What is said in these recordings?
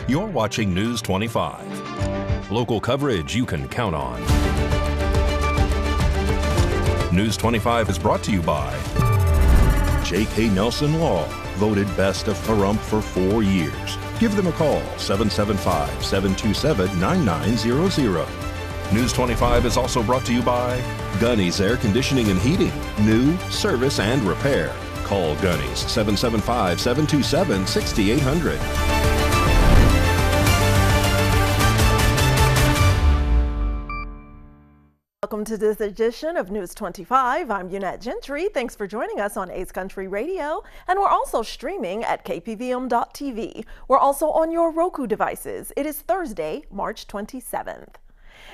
You're watching News 25. Local coverage you can count on. News 25 is brought to you by J.K. Nelson Law, voted best of Pahrump for 4 years. Give them a call, 775-727-9900. News 25 is also brought to you by Gunny's Air Conditioning and Heating. New, service, and repair. Call Gunny's, 775-727-6800. Welcome to this edition of News 25. I'm Unette Gentry. Thanks for joining us on Ace Country Radio. And we're also streaming at KPVM.TV. We're also on your Roku devices. It is Thursday, March 27th.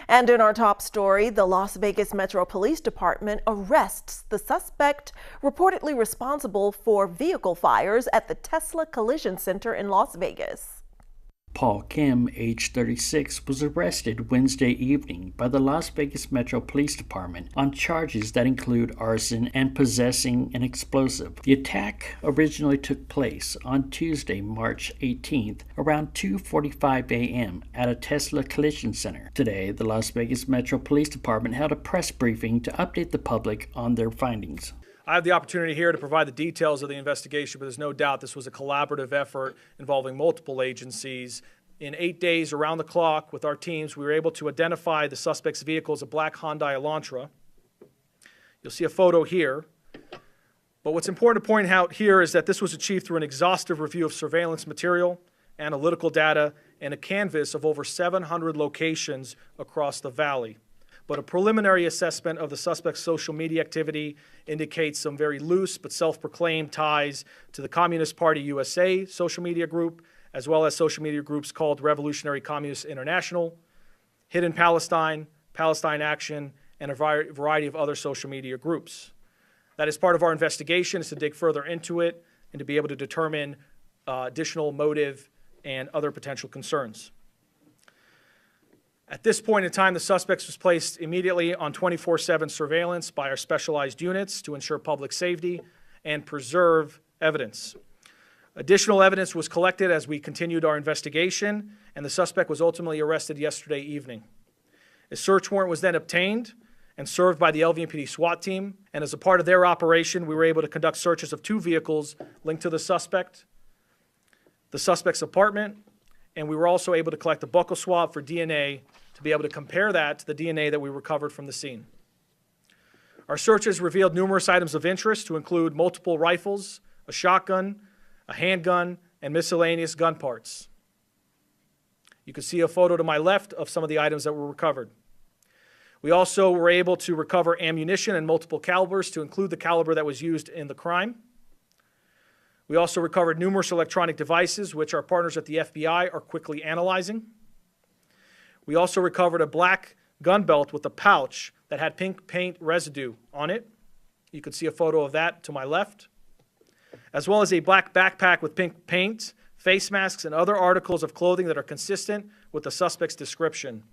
And in our top story, the Las Vegas Metro Police Department arrests the suspect reportedly responsible for vehicle fires at the Tesla Collision Center in Las Vegas. Paul Kim, age 36, was arrested Wednesday evening by the Las Vegas Metro Police Department on charges that include arson and possessing an explosive. The attack originally took place on Tuesday, March 18th, around 2:45 a.m. at a Tesla Collision Center. Today, the Las Vegas Metro Police Department held a press briefing to update the public on their findings. I have the opportunity here to provide the details of the investigation, but there's no doubt this was a collaborative effort involving multiple agencies. In 8 days around the clock with our teams, we were able to identify the suspect's vehicle as a black Hyundai Elantra. You'll see a photo here. But what's important to point out here is that this was achieved through an exhaustive review of surveillance material, analytical data, and a canvas of over 700 locations across the valley. But a preliminary assessment of the suspect's social media activity indicates some very loose but self-proclaimed ties to the Communist Party USA social media group, as well as social media groups called Revolutionary Communist International, Hidden Palestine, Palestine Action, and a variety of other social media groups. That is part of our investigation, is to dig further into it and to be able to determine additional motive and other potential concerns. At this point in time, the suspect was placed immediately on 24/7 surveillance by our specialized units to ensure public safety and preserve evidence. Additional evidence was collected as we continued our investigation, and the suspect was ultimately arrested yesterday evening. A search warrant was then obtained and served by the LVMPD SWAT team, and as a part of their operation, we were able to conduct searches of 2 vehicles linked to the suspect's apartment, and we were also able to collect a buccal swab for DNA to be able to compare that to the DNA that we recovered from the scene. Our searches revealed numerous items of interest to include multiple rifles, a shotgun, a handgun, and miscellaneous gun parts. You can see a photo to my left of some of the items that were recovered. We also were able to recover ammunition in multiple calibers to include the caliber that was used in the crime. We also recovered numerous electronic devices, which our partners at the FBI are quickly analyzing. We also recovered a black gun belt with a pouch that had pink paint residue on it. You can see a photo of that to my left, as well as a black backpack with pink paint, face masks, and other articles of clothing that are consistent with the suspect's description.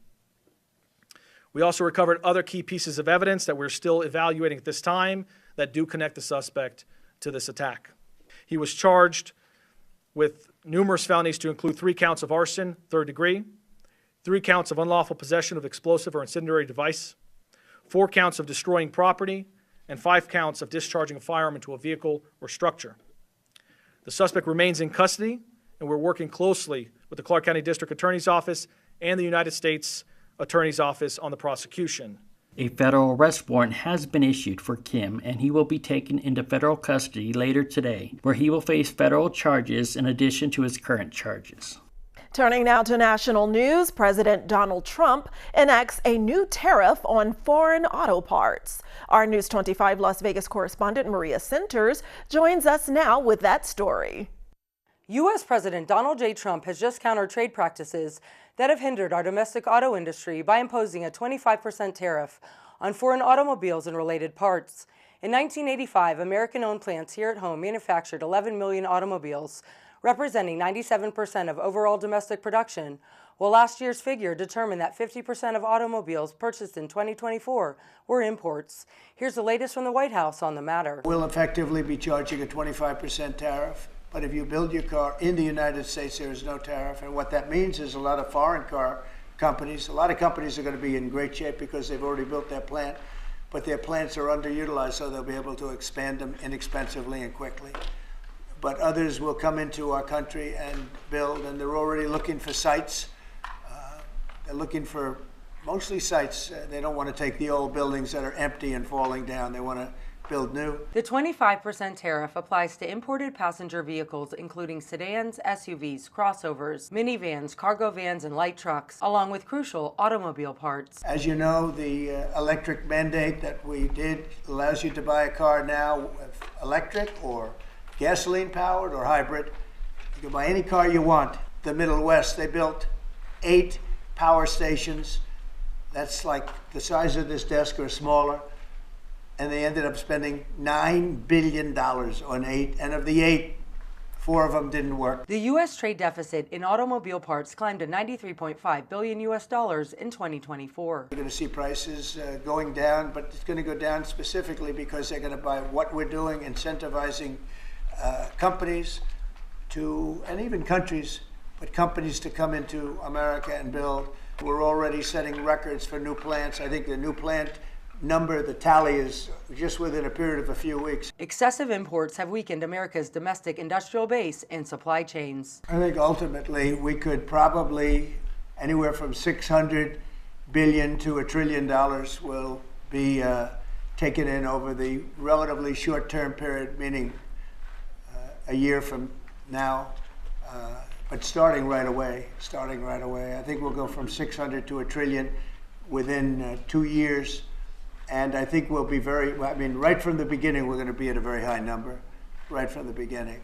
We also recovered other key pieces of evidence that we're still evaluating at this time that do connect the suspect to this attack. He was charged with numerous felonies to include 3 counts of arson, 3rd degree, 3 counts of unlawful possession of explosive or incendiary device, 4 counts of destroying property, and 5 counts of discharging a firearm into a vehicle or structure. The suspect remains in custody, and we're working closely with the Clark County District Attorney's Office and the United States Attorney's Office on the prosecution. A federal arrest warrant has been issued for Kim, and he will be taken into federal custody later today, where he will face federal charges in addition to his current charges. Turning now to national news, President Donald Trump enacts a new tariff on foreign auto parts. Our News 25 Las Vegas correspondent Maria Centers joins us now with that story. U.S. President Donald J. Trump has just countered trade practices that have hindered our domestic auto industry by imposing a 25% tariff on foreign automobiles and related parts. In 1985, American-owned plants here at home manufactured 11 million automobiles, representing 97% of overall domestic production, while last year's figure determined that 50% of automobiles purchased in 2024 were imports. Here's the latest from the White House on the matter. We'll effectively be charging a 25% tariff But if you build your car in the United States, there is no tariff. And what that means is a lot of foreign car companies, a lot of companies are going to be in great shape because they've already built their plant, but their plants are underutilized, so they'll be able to expand them inexpensively and quickly. But others will come into our country and build, and they're already looking for sites. They're looking for mostly sites. They don't want to take the old buildings that are empty and falling down. They want to build new. The 25% tariff applies to imported passenger vehicles, including sedans, SUVs, crossovers, minivans, cargo vans, and light trucks, along with crucial automobile parts. As you know, the electric mandate that we did allows you to buy a car now, electric or gasoline powered or hybrid. You can buy any car you want. The Middle West, they built 8 power stations. That's like the size of this desk or smaller. And they ended up spending $9 billion on 8. And of the 8, 4 of them didn't work. The U.S. trade deficit in automobile parts climbed to $93.5 billion in 2024. We're going to see prices going down, but it's going to go down specifically because they're going to buy what we're doing, incentivizing companies to, and even countries, but companies to come into America and build. We're already setting records for new plants. I think the new plant number, the tally is just within a period of a few weeks. Excessive imports have weakened America's domestic industrial base and supply chains. I think ultimately we could probably anywhere from $600 billion to $1 trillion will be taken in over the relatively short-term period, meaning a year from now, but starting right away. I think we'll go from 600 to $1 trillion within 2 years. And I think we'll be right from the beginning, we're going to be at a very high number, right from the beginning.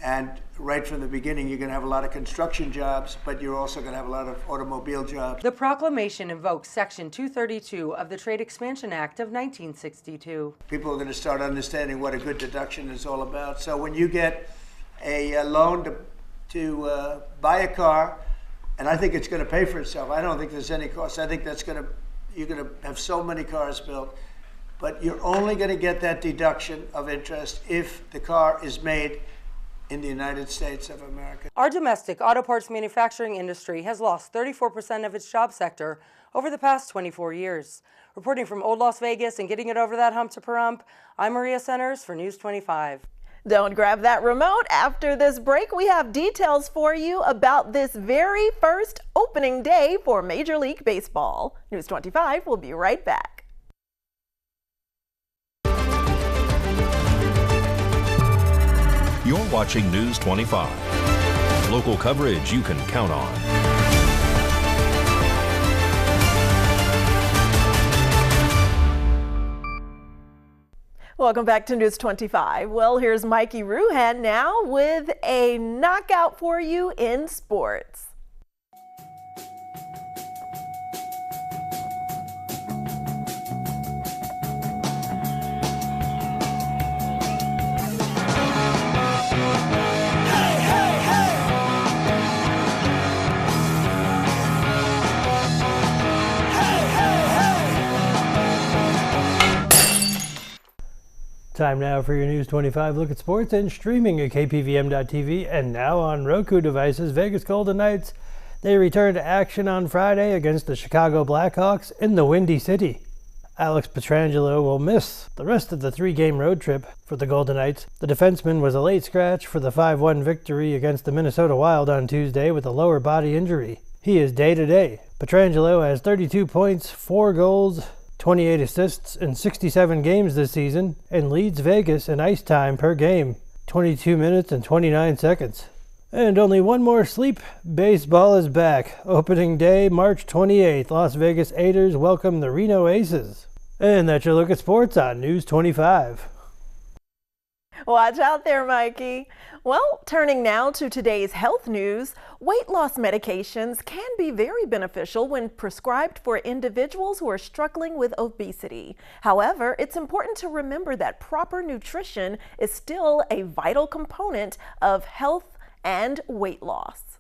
And right from the beginning, you're going to have a lot of construction jobs, but you're also going to have a lot of automobile jobs. The proclamation invokes Section 232 of the Trade Expansion Act of 1962. People are going to start understanding what a good deduction is all about. So when you get a loan to buy a car, and I think it's going to pay for itself. I don't think there's any cost. I think you're going to have so many cars built, but you're only going to get that deduction of interest if the car is made in the United States of America. Our domestic auto parts manufacturing industry has lost 34% of its job sector over the past 24 years. Reporting from Old Las Vegas and getting it over that hump to Pahrump, I'm Maria Centers for News 25. Don't grab that remote. After this break, we have details for you about this very first opening day for Major League Baseball. News 25 will be right back. You're watching News 25. Local coverage you can count on. Welcome back to News 25. Well, here's Mikey Ruhan now with a knockout for you in sports. Time now for your News 25 look at sports and streaming at KPVM.TV and now on Roku devices. Vegas Golden Knights, they return to action on Friday against the Chicago Blackhawks in the Windy City. Alex Pietrangelo will miss the rest of the 3-game road trip for the Golden Knights. The defenseman was a late scratch for the 5-1 victory against the Minnesota Wild on Tuesday with a lower body injury. He is day-to-day. Pietrangelo has 32 points, 4 goals, 28 assists in 67 games this season, and leads Vegas in ice time per game, 22 minutes and 29 seconds. And only one more sleep. Baseball is back. Opening day, March 28th. Las Vegas Aiders welcome the Reno Aces. And that's your look at sports on News 25. Watch out there, Mikey. Well, turning now to today's health news, weight loss medications can be very beneficial when prescribed for individuals who are struggling with obesity. However, it's important to remember that proper nutrition is still a vital component of health and weight loss.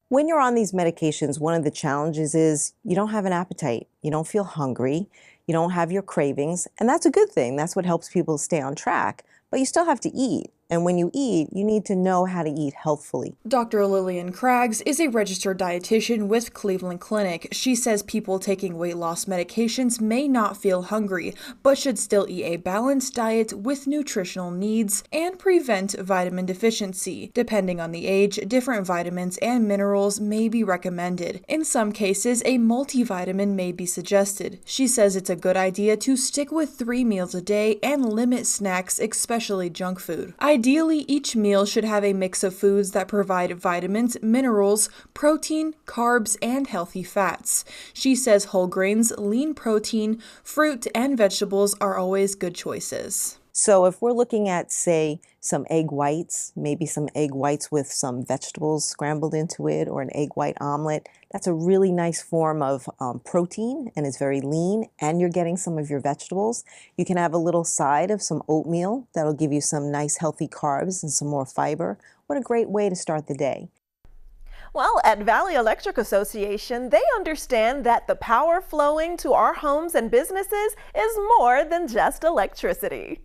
When you're on these medications, one of the challenges is you don't have an appetite, you don't feel hungry, you don't have your cravings, and that's a good thing. That's what helps people stay on track. But you still have to eat. And when you eat, you need to know how to eat healthfully. Dr. Lillian Craggs is a registered dietitian with Cleveland Clinic. She says people taking weight loss medications may not feel hungry, but should still eat a balanced diet with nutritional needs and prevent vitamin deficiency. Depending on the age, different vitamins and minerals may be recommended. In some cases, a multivitamin may be suggested. She says it's a good idea to stick with 3 meals a day and limit snacks, especially junk food. Ideally, each meal should have a mix of foods that provide vitamins, minerals, protein, carbs, and healthy fats. She says whole grains, lean protein, fruit, and vegetables are always good choices. So if we're looking at, say, some egg whites, maybe some egg whites with some vegetables scrambled into it, or an egg white omelet, that's a really nice form of protein, and it's very lean, and you're getting some of your vegetables. You can have a little side of some oatmeal that'll give you some nice healthy carbs and some more fiber. What a great way to start the day. Well, at Valley Electric Association, they understand that the power flowing to our homes and businesses is more than just electricity.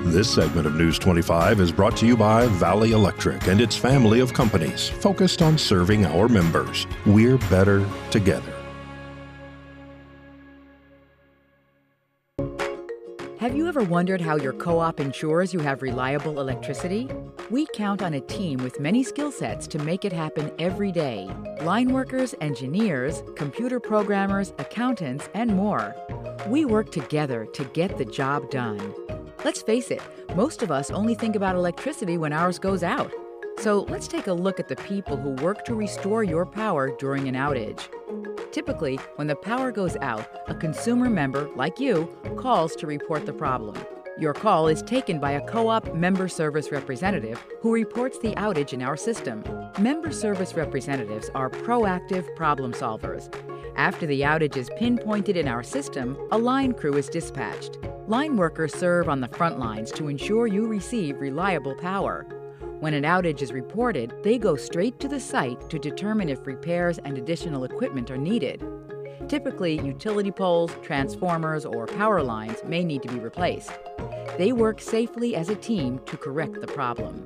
This segment of News 25 is brought to you by Valley Electric and its family of companies focused on serving our members. We're better together. Have you ever wondered how your co-op ensures you have reliable electricity? We count on a team with many skill sets to make it happen every day. Line workers, engineers, computer programmers, accountants, and more. We work together to get the job done. Let's face it, most of us only think about electricity when ours goes out. So let's take a look at the people who work to restore your power during an outage. Typically, when the power goes out, a consumer member, like you, calls to report the problem. Your call is taken by a co-op member service representative who reports the outage in our system. Member service representatives are proactive problem solvers. After the outage is pinpointed in our system, a line crew is dispatched. Line workers serve on the front lines to ensure you receive reliable power. When an outage is reported, they go straight to the site to determine if repairs and additional equipment are needed. Typically, utility poles, transformers, or power lines may need to be replaced. They work safely as a team to correct the problem.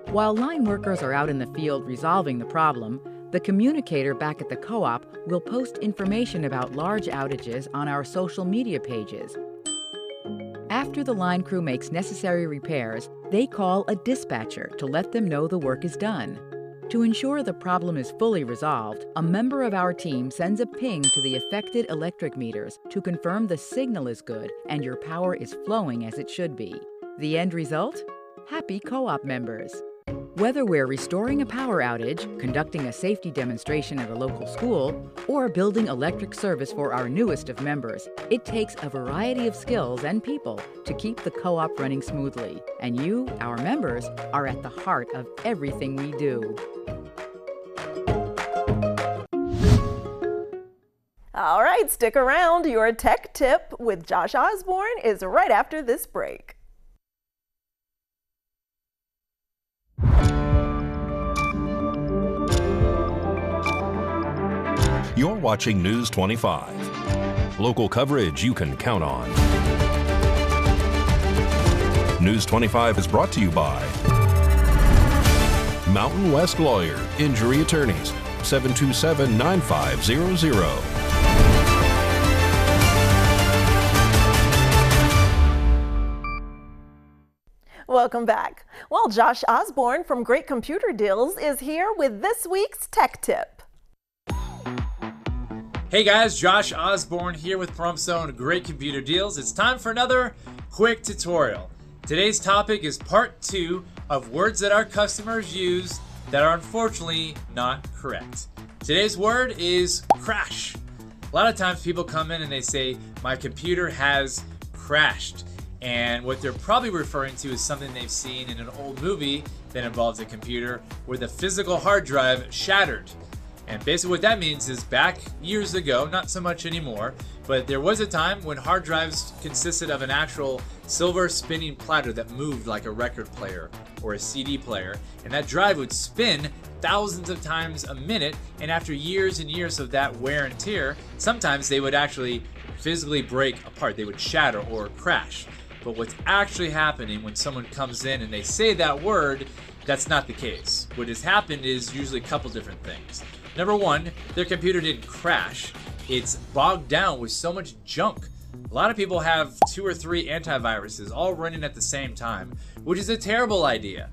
While line workers are out in the field resolving the problem, the communicator back at the co-op will post information about large outages on our social media pages. After the line crew makes necessary repairs, they call a dispatcher to let them know the work is done. To ensure the problem is fully resolved, a member of our team sends a ping to the affected electric meters to confirm the signal is good and your power is flowing as it should be. The end result? Happy co-op members. Whether we're restoring a power outage, conducting a safety demonstration at a local school, or building electric service for our newest of members, it takes a variety of skills and people to keep the co-op running smoothly. And you, our members, are at the heart of everything we do. All right, stick around. Your tech tip with Josh Osborne is right after this break. You're watching News 25. Local coverage you can count on. News 25 is brought to you by Mountain West Lawyer, Injury Attorneys, 727-9500. Welcome back. Well, Josh Osborne from Great Computer Deals is here with this week's tech tip. Hey guys, Josh Osborne here with Pahrump Own Great Computer Deals. It's time for another quick tutorial. Today's topic is part 2 of words that our customers use that are unfortunately not correct. Today's word is crash. A lot of times people come in and they say, my computer has crashed. And what they're probably referring to is something they've seen in an old movie that involves a computer where the physical hard drive shattered. And basically what that means is back years ago, not so much anymore, but there was a time when hard drives consisted of an actual silver spinning platter that moved like a record player or a CD player, and that drive would spin thousands of times a minute, and after years and years of that wear and tear, sometimes they would actually physically break apart. They would shatter or crash. But what's actually happening when someone comes in and they say that word, that's not the case. What has happened is usually a couple different things. Number one, their computer didn't crash. It's bogged down with so much junk. A lot of people have 2 or 3 antiviruses all running at the same time, which is a terrible idea.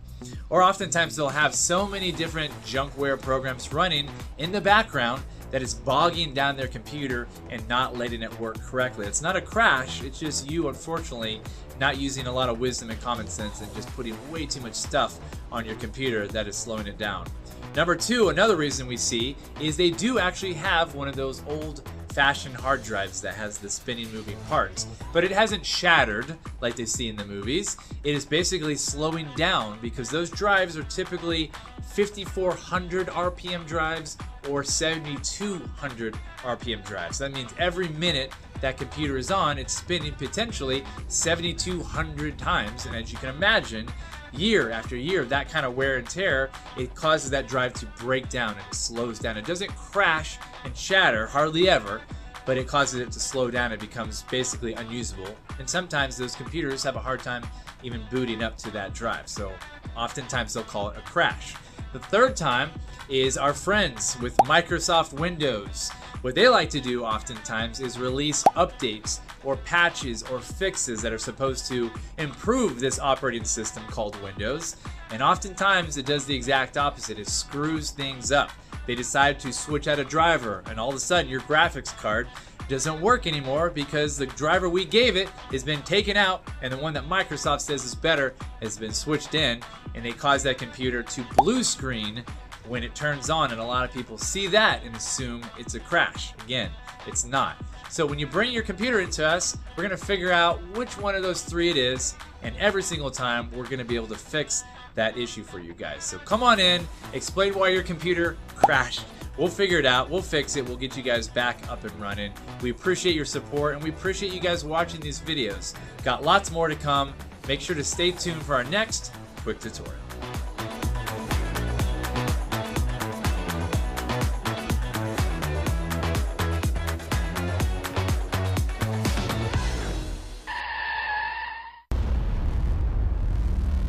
Or oftentimes they'll have so many different junkware programs running in the background that it's bogging down their computer and not letting it work correctly. It's not a crash, it's just you, unfortunately, not using a lot of wisdom and common sense and just putting way too much stuff on your computer that is slowing it down. Number two, another reason we see is they do actually have one of those old-fashioned hard drives that has the spinning moving parts, but it hasn't shattered like they see in the movies. It is basically slowing down because those drives are typically 5,400 RPM drives or 7,200 RPM drives. That means every minute that computer is on, it's spinning potentially 7,200 times, and as you can imagine, year after year, that kind of wear and tear, it causes that drive to break down and it slows down. It doesn't crash and shatter, hardly ever, but it causes it to slow down. It becomes basically unusable. And sometimes those computers have a hard time even booting up to that drive. So oftentimes they'll call it a crash. The third time is our friends with Microsoft Windows. What they like to do oftentimes is release updates or patches or fixes that are supposed to improve this operating system called Windows. And oftentimes it does the exact opposite. It screws things up. They decide to switch out a driver and all of a sudden your graphics card doesn't work anymore because the driver we gave it has been taken out and the one that Microsoft says is better has been switched in, and they cause that computer to blue screen when it turns on, and a lot of people see that and assume it's a crash. Again, it's not. So when you bring your computer into us, we're going to figure out which one of those 3 it is, and every single time we're going to be able to fix that issue for you guys. So come on in, explain why your computer crashed. We'll figure it out, we'll fix it, we'll get you guys back up and running. We appreciate your support and we appreciate you guys watching these videos. Got lots more to come. Make sure to stay tuned for our next quick tutorial.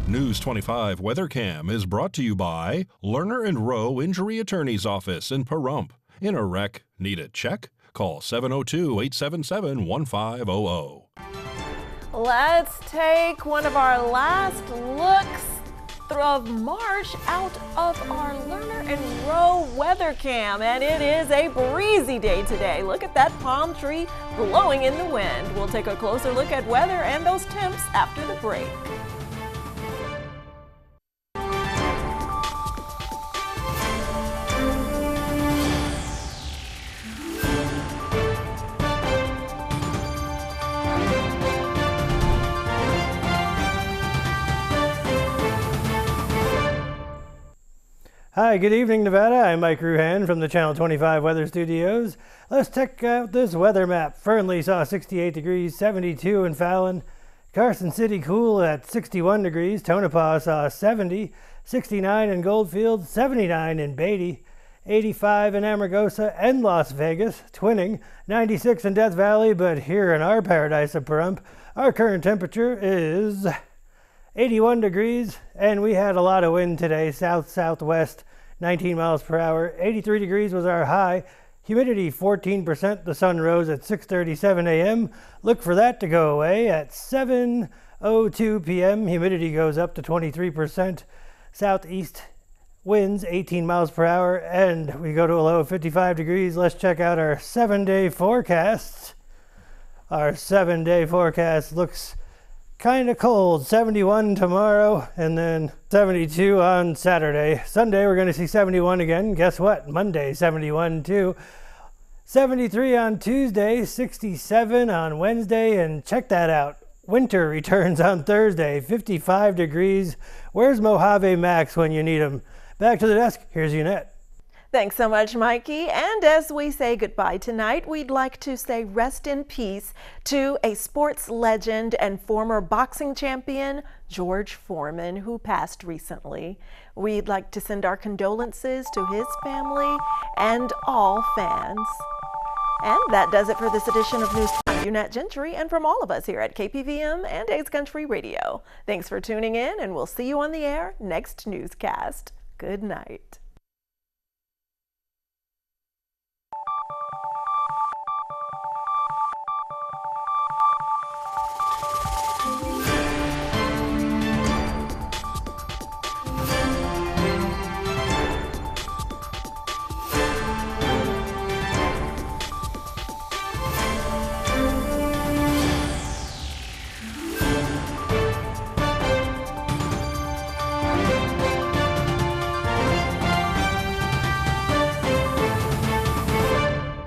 News 25 WeatherCam is brought to you by Lerner and Rowe Injury Attorney's Office in Pahrump. In a wreck, need a check? Call 702-877-1500. Let's take one of our last looks of March out of our Lerner and Rowe WeatherCam, and it is a breezy day today. Look at that palm tree blowing in the wind. We'll take a closer look at weather and those temps after the break. Hi, good evening, Nevada. I'm Mike Ruhan from the Channel 25 Weather Studios. Let's check out this weather map. Fernley saw 68 degrees, 72 in Fallon. Carson City cool at 61 degrees. Tonopah saw 70, 69 in Goldfield, 79 in Beatty, 85 in Amargosa and Las Vegas, twinning, 96 in Death Valley, but here in our paradise of Pahrump, our current temperature is 81 degrees, and we had a lot of wind today, south-southwest, 19 miles per hour. 83 degrees was our high. Humidity 14%. The sun rose at 6:37 a.m. Look for that to go away at 7:02 p.m. Humidity goes up to 23%. Southeast winds 18 miles per hour, and we go to a low of 55 degrees. Let's check out our 7-day forecasts. Our 7-day forecast looks kind of cold. 71 tomorrow and then 72 on Saturday. Sunday we're going to see 71 again. Guess what? Monday 71 too. 73 on Tuesday, 67 on Wednesday, and check that out. Winter returns on Thursday, 55 degrees. Where's Mojave Max when you need him? Back to the desk. Here's Unette. Thanks so much, Mikey. And as we say goodbye tonight, we'd like to say rest in peace to a sports legend and former boxing champion, George Foreman, who passed recently. We'd like to send our condolences to his family and all fans. And that does it for this edition of News 25. Unat Gentry and from all of us here at KPVM and A's Country Radio. Thanks for tuning in, and we'll see you on the air next newscast. Good night.